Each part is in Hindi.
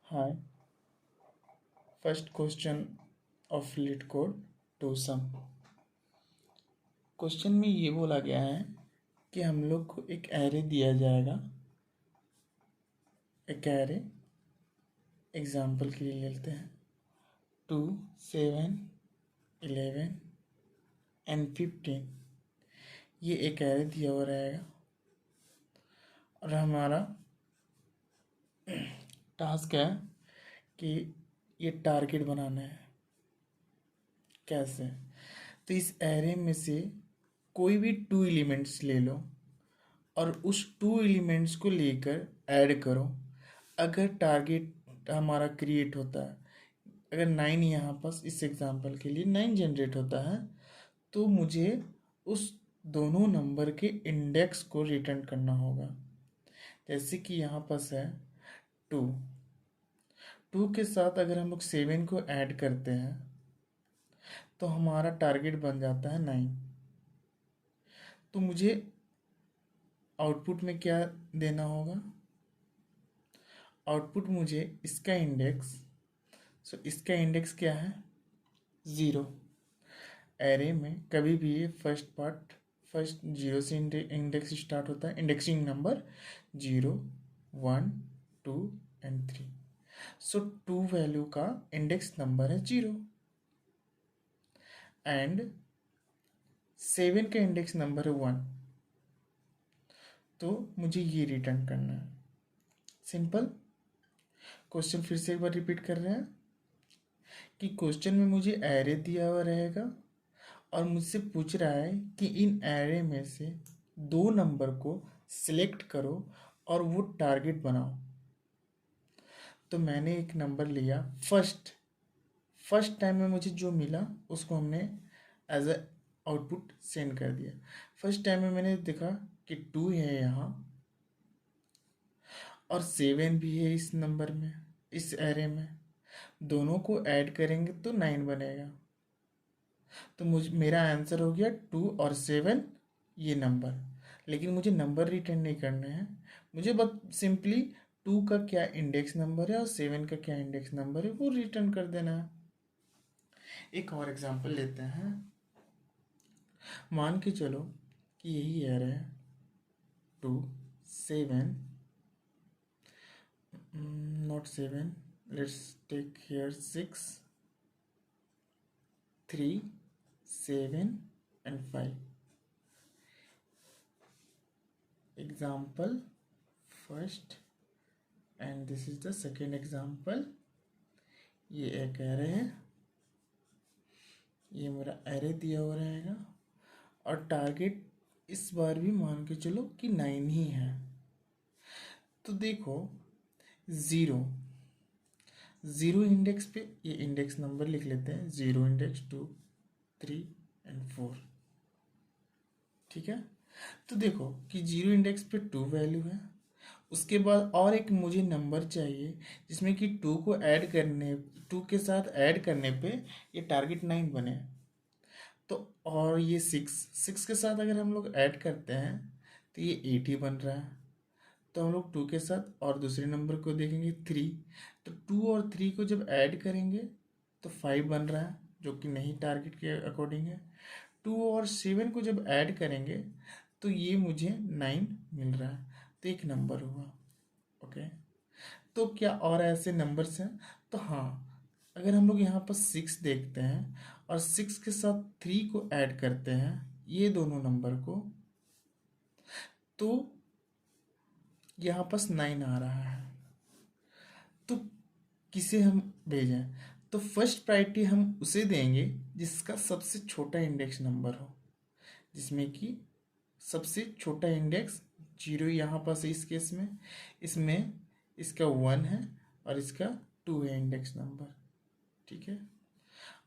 Hi, first question of lit code to sum. Question में ये बोला गया है कि हम लोग को एक एरे दिया जाएगा। एक एरे एग्जाम्पल के लिए लेते हैं 2, 7, 11 एंड 15। ये एक एरे दिया हुआ रहेगा और हमारा टास्क है कि ये टारगेट बनाना है। कैसे? तो इस एरे में से कोई भी 2 एलिमेंट्स ले लो और उस 2 एलिमेंट्स को लेकर ऐड करो। अगर टारगेट हमारा क्रिएट होता है, अगर 9 यहाँ पास इस एग्जांपल के लिए 9 जनरेट होता है, तो मुझे उस दोनों नंबर के इंडेक्स को रिटर्न करना होगा। जैसे कि यहाँ पास है 2 के साथ अगर हम लोग 7 को ऐड करते हैं तो हमारा टारगेट बन जाता है 9। तो मुझे आउटपुट में क्या देना होगा? आउटपुट मुझे इसका इंडेक्स क्या है? 0। एरे में कभी भी ये फर्स्ट 0 से इंडेक्स स्टार्ट होता है। Indexing number 0, 1, 2 and 3। So 2 value का इंडेक्स नंबर है 0 एंड 7 का इंडेक्स नंबर है 1। तो मुझे ये रिटर्न करना है। सिंपल। क्वेश्चन फिर से एक बार रिपीट कर रहे हैं कि क्वेश्चन में मुझे एरे दिया हुआ रहेगा और मुझसे पूछ रहा है कि इन एरे में से 2 नंबर को सिलेक्ट करो और वो टारगेट बनाओ। तो मैंने एक नंबर लिया फर्स्ट टाइम में मुझे जो मिला उसको हमने एज अ आउटपुट सेंड कर दिया। फर्स्ट टाइम में मैंने देखा कि 2 है यहाँ और 7 भी है इस नंबर में, इस एरे में। दोनों को ऐड करेंगे तो 9 बनेगा। तो मेरा आंसर हो गया 2 और 7 ये नंबर। लेकिन मुझे नंबर रिटर्न नहीं करने हैं, मुझे बस सिंपली 2 का क्या इंडेक्स नंबर है और 7 का क्या इंडेक्स नंबर है वो रिटर्न कर देना है। एक और एग्जांपल लेते हैं। मान के चलो कि यही एरे है 2, 7, not 7, let's take here 6, 3, 7 and 5. Example first and this is the second example. ये एक एरे है, ये मेरा एरे दिया हुआ रहेगा और टारगेट इस बार भी मान के चलो कि 9 ही है। तो देखो 0 इंडेक्स पे ये इंडेक्स नंबर लिख लेते हैं। 0 इंडेक्स 2, 3 एंड 4। ठीक है। तो देखो कि 0 इंडेक्स पे 2 वैल्यू है। उसके बाद और एक मुझे नंबर चाहिए जिसमें कि 2 के साथ ऐड करने पे ये टारगेट 9 बने। तो और ये 6 के साथ अगर हम लोग ऐड करते हैं तो ये 8 ही बन रहा है। तो हम लोग 2 के साथ और दूसरे नंबर को देखेंगे 3। तो 2 और 3 को जब ऐड करेंगे तो 5 बन रहा है, जो कि नहीं टारगेट के अकॉर्डिंग है। 2 और 7 को जब ऐड करेंगे तो ये मुझे 9 मिल रहा है। तो एक नंबर हुआ। ओके। तो क्या और ऐसे नंबर्स हैं? तो हाँ, अगर हम लोग यहाँ पर 6 देखते हैं और 6 के साथ 3 को ऐड करते हैं, ये दोनों नंबर को, तो यहाँ पर 9 आ रहा है। तो किसे हम भेजें? तो फर्स्ट प्रायोरिटी हम उसे देंगे जिसका सबसे छोटा इंडेक्स नंबर हो, जिसमें कि सबसे छोटा इंडेक्स 0 यहाँ पास है। इस केस में इसमें इसका 1 है और इसका 2 है इंडेक्स नंबर। ठीक है।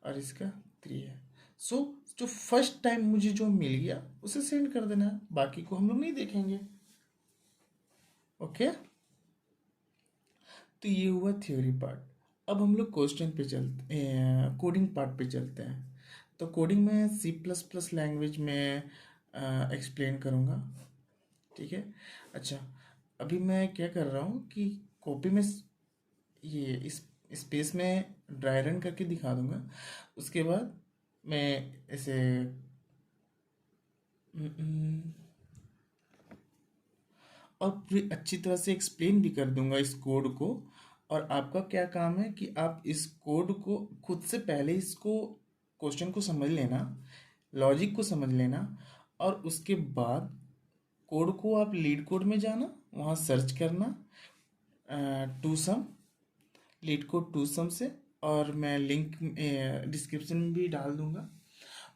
और इसका 3 है। सो जो फर्स्ट टाइम मुझे जो मिल गया उसे सेंड कर देना है, बाकी को हम लोग नहीं देखेंगे। ओके। तो ये हुआ थ्योरी पार्ट। अब हम लोग क्वेश्चन पे चलते, कोडिंग पार्ट पे चलते हैं। तो कोडिंग में C++ लैंग्वेज में एक्सप्लेन करूँगा। ठीक है। अच्छा, अभी मैं क्या कर रहा हूँ कि कॉपी में ये इस स्पेस में ड्राई रन करके दिखा दूंगा। उसके बाद मैं ऐसे और पूरी अच्छी तरह से एक्सप्लेन भी कर दूंगा इस कोड को। और आपका क्या काम है कि आप इस कोड को खुद से पहले इसको क्वेश्चन को समझ लेना, लॉजिक को समझ लेना, और उसके बाद कोड को आप लीड कोड में जाना, वहाँ सर्च करना two sum, LeetCode two sum से, और मैं लिंक डिस्क्रिप्शन में भी डाल दूंगा।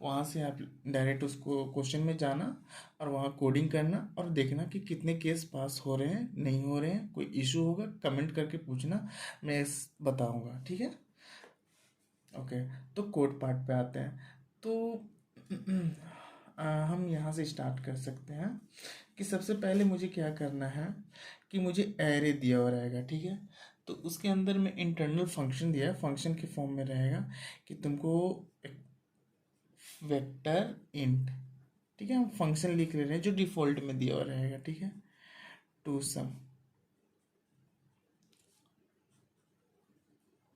वहाँ से आप डायरेक्ट उसको क्वेश्चन में जाना और वहाँ कोडिंग करना और देखना कि कितने केस पास हो रहे हैं, नहीं हो रहे हैं। कोई इशू होगा कमेंट करके पूछना, मैं बताऊंगा, ठीक है। ओके, तो कोड पार्ट पे आते हैं। तो हम यहाँ से स्टार्ट कर सकते हैं कि सबसे पहले मुझे क्या करना है कि मुझे एरे दिया हुआ रहेगा, ठीक है। तो उसके अंदर में इंटरनल फंक्शन दिया है, फंक्शन के फॉर्म में रहेगा कि तुमको एक वेक्टर इंट, ठीक है, हम फंक्शन लिख रहे हैं जो डिफॉल्ट में दिया हुआ रहेगा, ठीक है। Two sum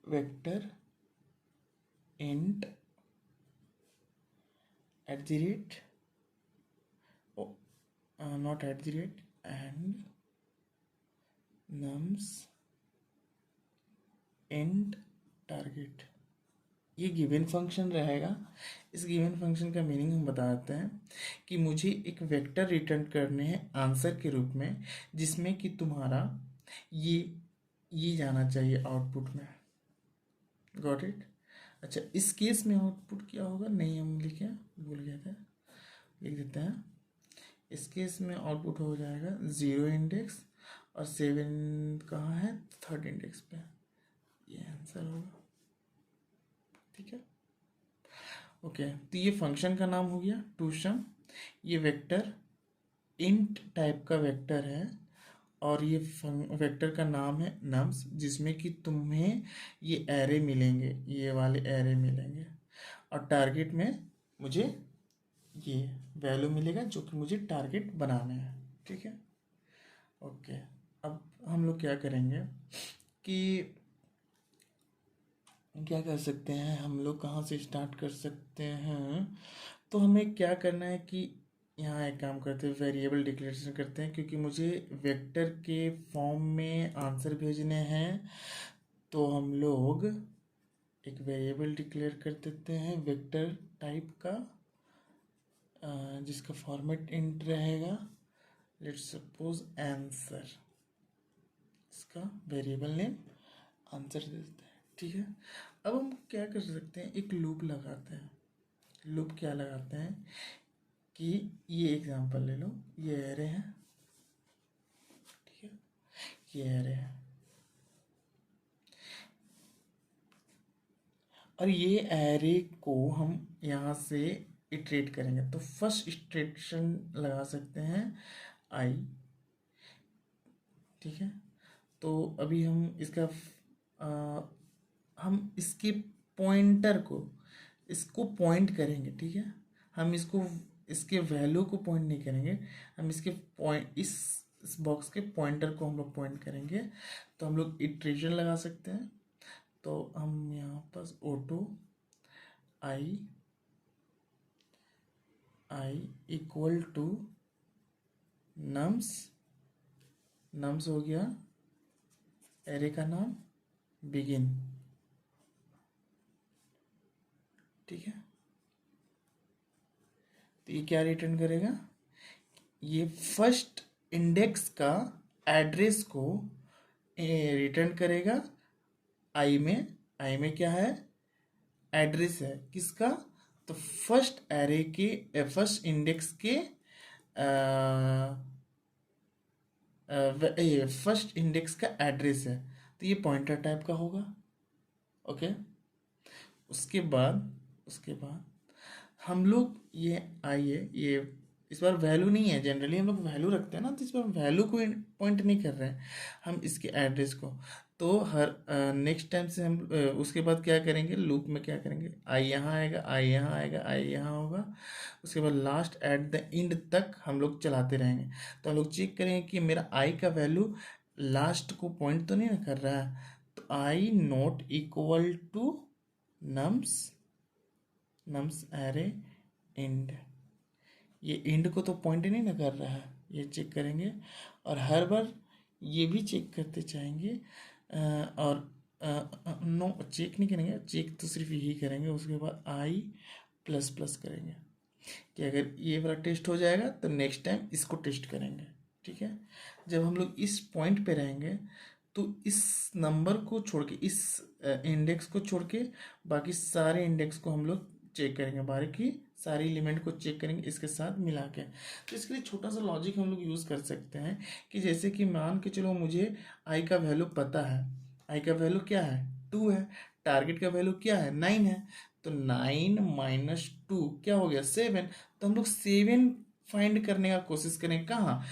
vector int at the rate, not at the rate, and nums int target. ये गिवन फंक्शन रहेगा। इस गिवन फंक्शन का मीनिंग हम बताते हैं कि मुझे एक वेक्टर रिटर्न करने हैं आंसर के रूप में, जिसमें कि तुम्हारा ये जाना चाहिए आउटपुट में। Got it. अच्छा, इस केस में आउटपुट क्या होगा, नहीं हम लिखे भूल गए थे, लिख देते हैं। इस केस में आउटपुट हो जाएगा 0 इंडेक्स और 7 कहाँ है, 3rd इंडेक्स पे। ये आंसर होगा, ठीक है। ओके, तो ये फंक्शन का नाम हो गया टू सम। ये वेक्टर इंट टाइप का वेक्टर है और ये वेक्टर का नाम है नम्स, जिसमें कि तुम्हें ये एरे मिलेंगे, ये वाले एरे मिलेंगे। और टारगेट में मुझे ये वैल्यू मिलेगा जो कि मुझे टारगेट बनाना है, ठीक है। ओके, अब हम लोग क्या करेंगे कि क्या कर सकते हैं, हम लोग कहाँ से स्टार्ट कर सकते हैं। तो हमें क्या करना है कि यहाँ एक काम करते हैं, वेरिएबल डिक्लेरेशन करते हैं, क्योंकि मुझे वेक्टर के फॉर्म में आंसर भेजने हैं। तो हम लोग एक वेरिएबल डिक्लेयर कर देते हैं वेक्टर टाइप का, जिसका फॉर्मेट इंट रहेगा। लेट्स सपोज आंसर, इसका वेरिएबल नेम आंसर दे देते हैं, ठीक है। अब हम क्या कर सकते हैं, एक लूप लगाते हैं। लूप क्या लगाते हैं कि ये एग्जांपल ले लो, ये एरे है, ठीक है, ये एरे है और ये एरे को हम यहाँ से इटरेट करेंगे। तो फर्स्ट इटरेशन लगा सकते हैं आई, ठीक है। तो अभी हम इसका हम इसके पॉइंटर को, इसको पॉइंट करेंगे, ठीक है। हम इसको, इसके वैल्यू को पॉइंट नहीं करेंगे, हम इसके पॉइंट, इस बॉक्स के पॉइंटर को हम लोग पॉइंट करेंगे। तो हम लोग इटरेशन लगा सकते हैं। तो हम यहाँ पर auto i equal to nums, nums हो गया एरे का नाम बिगिन, ठीक है। तो ये क्या रिटर्न करेगा, ये फर्स्ट इंडेक्स का एड्रेस को रिटर्न करेगा। आई में क्या है, एड्रेस है किसका, तो फर्स्ट एरे के, फर्स्ट इंडेक्स के, फर्स्ट इंडेक्स का एड्रेस है। तो ये पॉइंटर टाइप का होगा, ओके। उसके बाद हम लोग ये आइए, ये इस बार वैल्यू नहीं है, जनरली हम लोग वैल्यू रखते हैं ना, तो इस बार वैल्यू को पॉइंट नहीं कर रहे हैं, हम इसके एड्रेस को। तो हर नेक्स्ट टाइम से हम उसके बाद क्या करेंगे, लूप में क्या करेंगे, आई यहाँ आएगा, आई यहाँ आएगा, आई यहाँ होगा। उसके बाद लास्ट एट द एंड तक हम लोग चलाते रहेंगे। तो हम लोग चेक करेंगे कि मेरा आई का वैल्यू लास्ट को पॉइंट तो नहीं कर रहा है। तो I not equal to nums array end, ये इंड को तो पॉइंट नहीं ना कर रहा है, ये चेक करेंगे। और हर बार ये भी चेक करते जाएंगे, और नो चेक नहीं करेंगे, चेक तो सिर्फ यही करेंगे। उसके बाद आई प्लस प्लस करेंगे कि अगर ये वाला टेस्ट हो जाएगा तो नेक्स्ट टाइम इसको टेस्ट करेंगे। ठीक है, जब हम लोग इस पॉइंट पे रहेंगे तो इस नंबर को छोड़ के, इस इंडेक्स को छोड़ के बाकी सारे इंडेक्स को हम लोग चेक करेंगे, बाकी सारे एलिमेंट को चेक करेंगे इसके साथ मिला के। तो इसके लिए छोटा सा लॉजिक हम लोग यूज़ कर सकते हैं कि जैसे कि मान के चलो मुझे आई का वैल्यू पता है, आई का वैल्यू क्या है 2 है, टारगेट का वैल्यू क्या है 9 है, तो 9 माइनस 2 क्या हो गया 7। तो हम लोग 7 फाइंड करने का कोशिश करें कहाँ,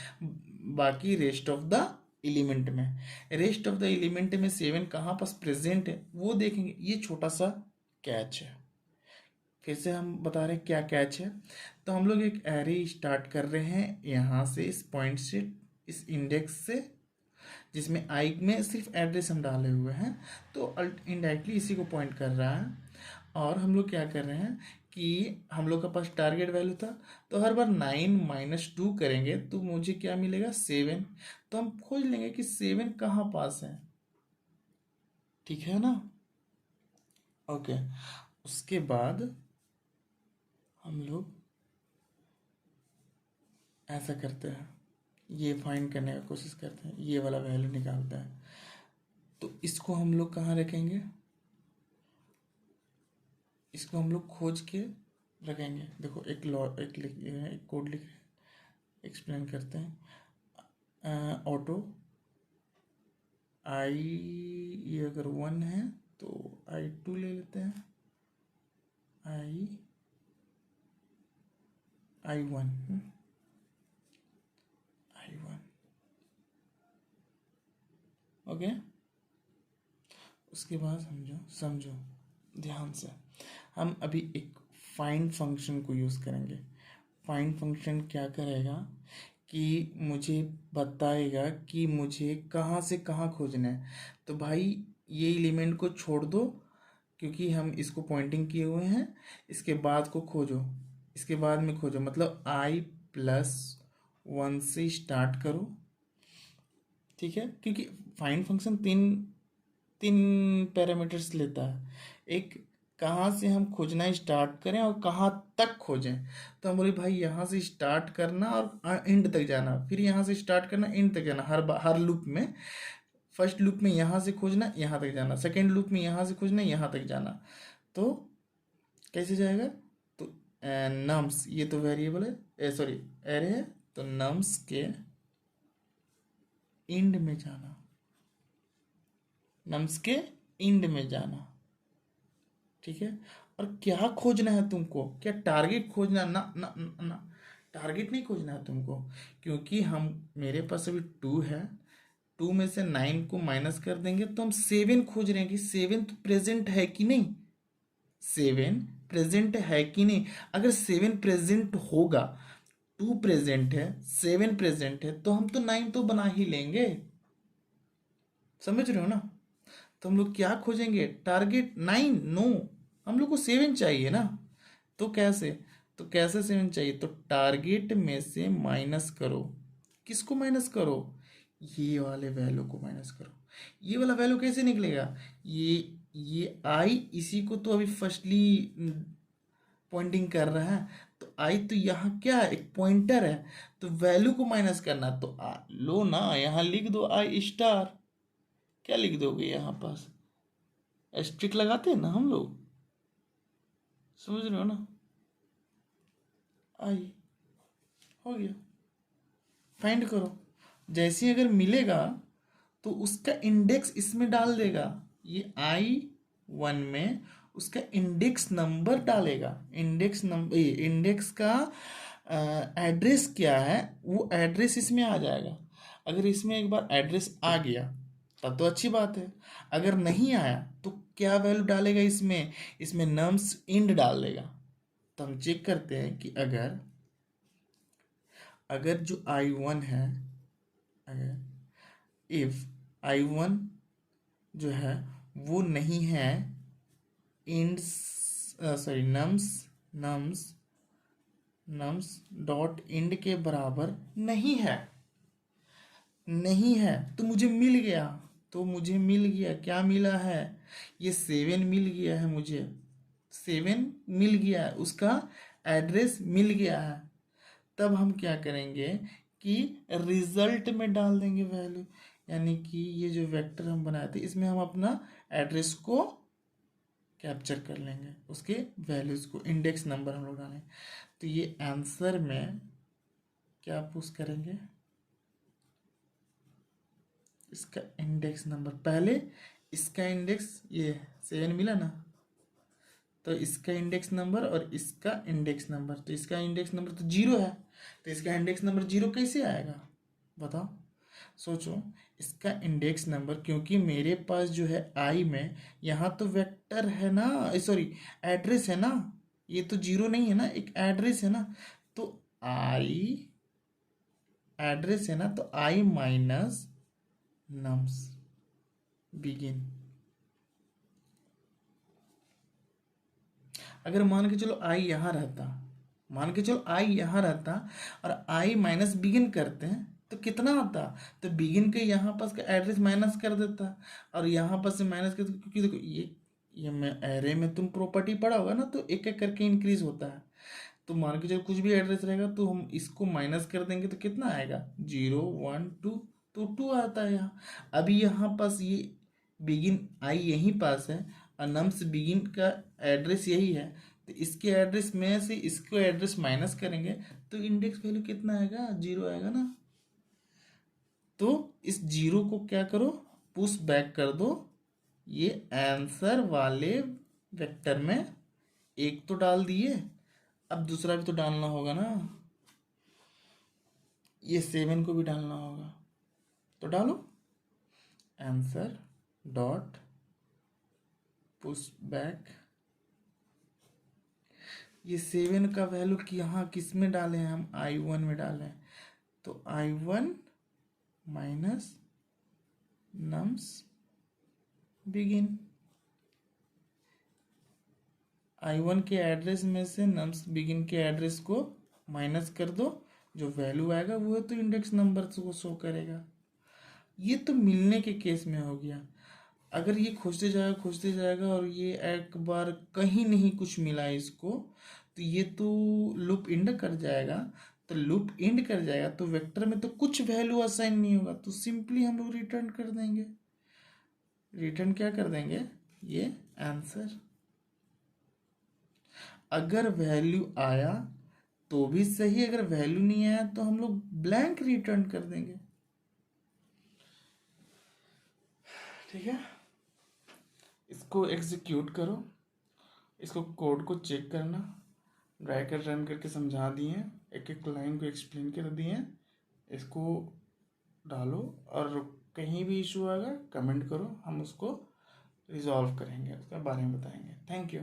बाकी रेस्ट ऑफ द एलिमेंट में। रेस्ट ऑफ द एलिमेंट में 7 कहाँ पास प्रेजेंट है वो देखेंगे। ये छोटा सा कैच है। फिर से हम बता रहे हैं क्या कैच है। तो हम लोग एक एरे स्टार्ट कर रहे हैं यहाँ से, इस पॉइंट से, इस इंडेक्स से, जिसमें आई में सिर्फ एड्रेस हम डाले हुए हैं, तो इनडायरेक्टली इसी को पॉइंट कर रहा है। और हम लोग क्या कर रहे हैं कि हम लोग के पास टारगेट वैल्यू था, तो हर बार 9 माइनस 2 करेंगे तो मुझे क्या मिलेगा 7। तो हम खोज लेंगे कि 7 कहाँ पास है। ठीक है ना, ओके। उसके बाद हम लोग ऐसा करते हैं, ये फाइंड करने का कोशिश करते हैं, ये वाला वैल्यू निकालता है। तो इसको हम लोग कहाँ रखेंगे, इसको हम लोग खोज के रखेंगे। देखो एक कोड लिख एक्सप्लेन करते हैं। ऑटो आई, ये अगर 1 है तो I2 ले लेते हैं, I1 ओके। उसके बाद समझो ध्यान से, हम अभी एक फाइंड फंक्शन को यूज़ करेंगे। फाइंड फंक्शन क्या करेगा कि मुझे बताएगा कि मुझे कहाँ से कहाँ खोजना है। तो भाई ये एलिमेंट को छोड़ दो क्योंकि हम इसको पॉइंटिंग किए हुए हैं, इसके बाद को खोजो, इसके बाद में खोजो, मतलब I+1 से स्टार्ट करो। ठीक है, क्योंकि फाइंड फंक्शन तीन तीन पैरामीटर्स लेता है। एक, कहाँ से हम खोजना स्टार्ट करें और कहाँ तक खोजें। तो हम बोले भाई यहाँ से स्टार्ट करना और एंड तक जाना, फिर यहाँ से स्टार्ट करना एंड तक जाना, हर लूप में। फर्स्ट लूप में यहाँ से खोजना यहाँ तक जाना, सेकेंड लूप में यहाँ से खोजना यहाँ तक जाना। तो कैसे जाएगा, तो नम्स, ये तो वेरिएबल है, सॉरी एरे है, तो नम्स के एंड में जाना, नम्स के एंड में जाना। ठीक है, और क्या खोजना है तुमको, क्या टारगेट खोजना, ना ना ना, टारगेट नहीं खोजना है तुमको, क्योंकि हम, मेरे पास अभी 2 है, 2 में से 9 को माइनस कर देंगे तो हम 7 खोज रहे हैं कि 7 तो प्रेजेंट है कि नहीं, 7 प्रेजेंट है कि नहीं। अगर 7 प्रेजेंट होगा, 2 प्रेजेंट है, 7 प्रेजेंट है, तो हम तो 9 तो बना ही लेंगे। समझ रहे हो ना। तो हम लोग क्या खोजेंगे, टारगेट 9, नो, हम लोग को 7 चाहिए ना। तो कैसे, तो कैसे 7 चाहिए, तो टारगेट में से माइनस करो, किसको माइनस करो, ये वाले वैल्यू को माइनस करो। ये वाला वैल्यू कैसे निकलेगा, ये आई इसी को तो अभी फर्स्टली पॉइंटिंग कर रहा है, तो आई तो यहाँ क्या है, एक पॉइंटर है, तो वैल्यू को माइनस करना। तो लो ना, यहाँ लिख दो I स्टार। क्या लिख दोगे यहाँ पास, एस्ट्रिक लगाते हैं ना हम लोग, समझ रहे हो ना। आई हो गया, फाइंड करो, जैसे ही अगर मिलेगा तो उसका इंडेक्स इसमें डाल देगा, ये I1 में उसका इंडेक्स नंबर डालेगा, इंडेक्स नंबर, इंडेक्स का एड्रेस क्या है वो एड्रेस इसमें आ जाएगा। अगर इसमें एक बार एड्रेस आ गया तब तो अच्छी बात है, अगर नहीं आया तो क्या वैल्यू डालेगा इसमें, इसमें नम्स इंड डाल देगा। तो हम चेक करते हैं कि अगर अगर जो I1 है, अगर इफ I1 जो है वो नहीं है नम्स डॉट इंड के बराबर नहीं है, नहीं है। तो मुझे मिल गया, क्या मिला है, ये 7 मिल गया है, मुझे 7 मिल गया है, उसका एड्रेस मिल गया है। तब हम क्या करेंगे कि रिजल्ट में डाल देंगे वैल्यू, यानी कि ये जो वेक्टर हम बनाए थे इसमें हम अपना एड्रेस को कैप्चर कर लेंगे, उसके वैल्यूज को, इंडेक्स नंबर हम लोग डालेंगे। तो ये आंसर में क्या पुश करेंगे, इसका इंडेक्स नंबर, पहले इसका इंडेक्स, ये 7 मिला ना, तो इसका इंडेक्स नंबर और इसका इंडेक्स नंबर, तो इसका इंडेक्स नंबर तो 0 है, तो इसका इंडेक्स नंबर 0 कैसे आएगा बताओ, सोचो। इसका इंडेक्स नंबर, क्योंकि मेरे पास जो है आई में यहाँ तो वेक्टर है ना, सॉरी एड्रेस है ना, ये तो 0 नहीं है ना, एक एड्रेस है ना, तो आई एड्रेस है ना, तो आई माइनस नम्स बिगिन। अगर मान के चलो आई यहाँ रहता, और आई माइनस बिगिन करते हैं तो कितना आता, तो बिगिन के यहाँ पास का एड्रेस माइनस कर देता, और यहाँ पास से माइनस कर, क्योंकि देखो ये मैं एरे में तुम प्रॉपर्टी पढ़ा होगा ना, तो एक एक करके इंक्रीज होता है। तो मान के चलो कुछ भी एड्रेस रहेगा तो हम इसको माइनस कर देंगे तो कितना आएगा, 0 1 2, तो 2 आता है यहाँ। अभी यहाँ पास ये बिगिन आई यहीं पास है, और नम्स बिगिन का एड्रेस यही है, तो इसके एड्रेस में से इसको एड्रेस माइनस करेंगे तो इंडेक्स वैल्यू कितना आएगा, 0 आएगा ना। तो इस 0 को क्या करो, पुश बैक कर दो, ये आंसर वाले वेक्टर में एक तो डाल दिए, अब दूसरा भी तो डालना होगा ना, ये 7 को भी डालना होगा, तो डालो आंसर डॉट पुश बैक। ये 7 का वैल्यू कि यहाँ किस में डाले हैं, हम I1 में डाले हैं, तो I1 minus nums begin, I1 के एड्रेस में से नम्स बिगिन के एड्रेस को माइनस कर दो, जो वैल्यू आएगा वो तो इंडेक्स नंबर को शो करेगा। ये तो मिलने के केस में हो गया। अगर ये खोजते जाएगा और ये एक बार कहीं नहीं कुछ मिला इसको, तो ये तो लूप एंड कर जाएगा, तो लूप एंड कर जाएगा तो वेक्टर में तो कुछ वैल्यू असाइन नहीं होगा, तो सिंपली हम लोग रिटर्न कर देंगे, रिटर्न क्या कर देंगे, ये आंसर। अगर वैल्यू आया तो भी सही, अगर वैल्यू नहीं आया तो हम लोग ब्लैंक रिटर्न कर देंगे, ठीक है। इसको एग्जीक्यूट करो, इसको कोड को चेक करना, ड्राई कर रन करके समझा दिए, एक एक लाइन को एक्सप्लेन कर दिए, इसको डालो, और कहीं भी इशू आएगा कमेंट करो, हम उसको रिजॉल्व करेंगे, उसके बारे में बताएंगे। Thank you.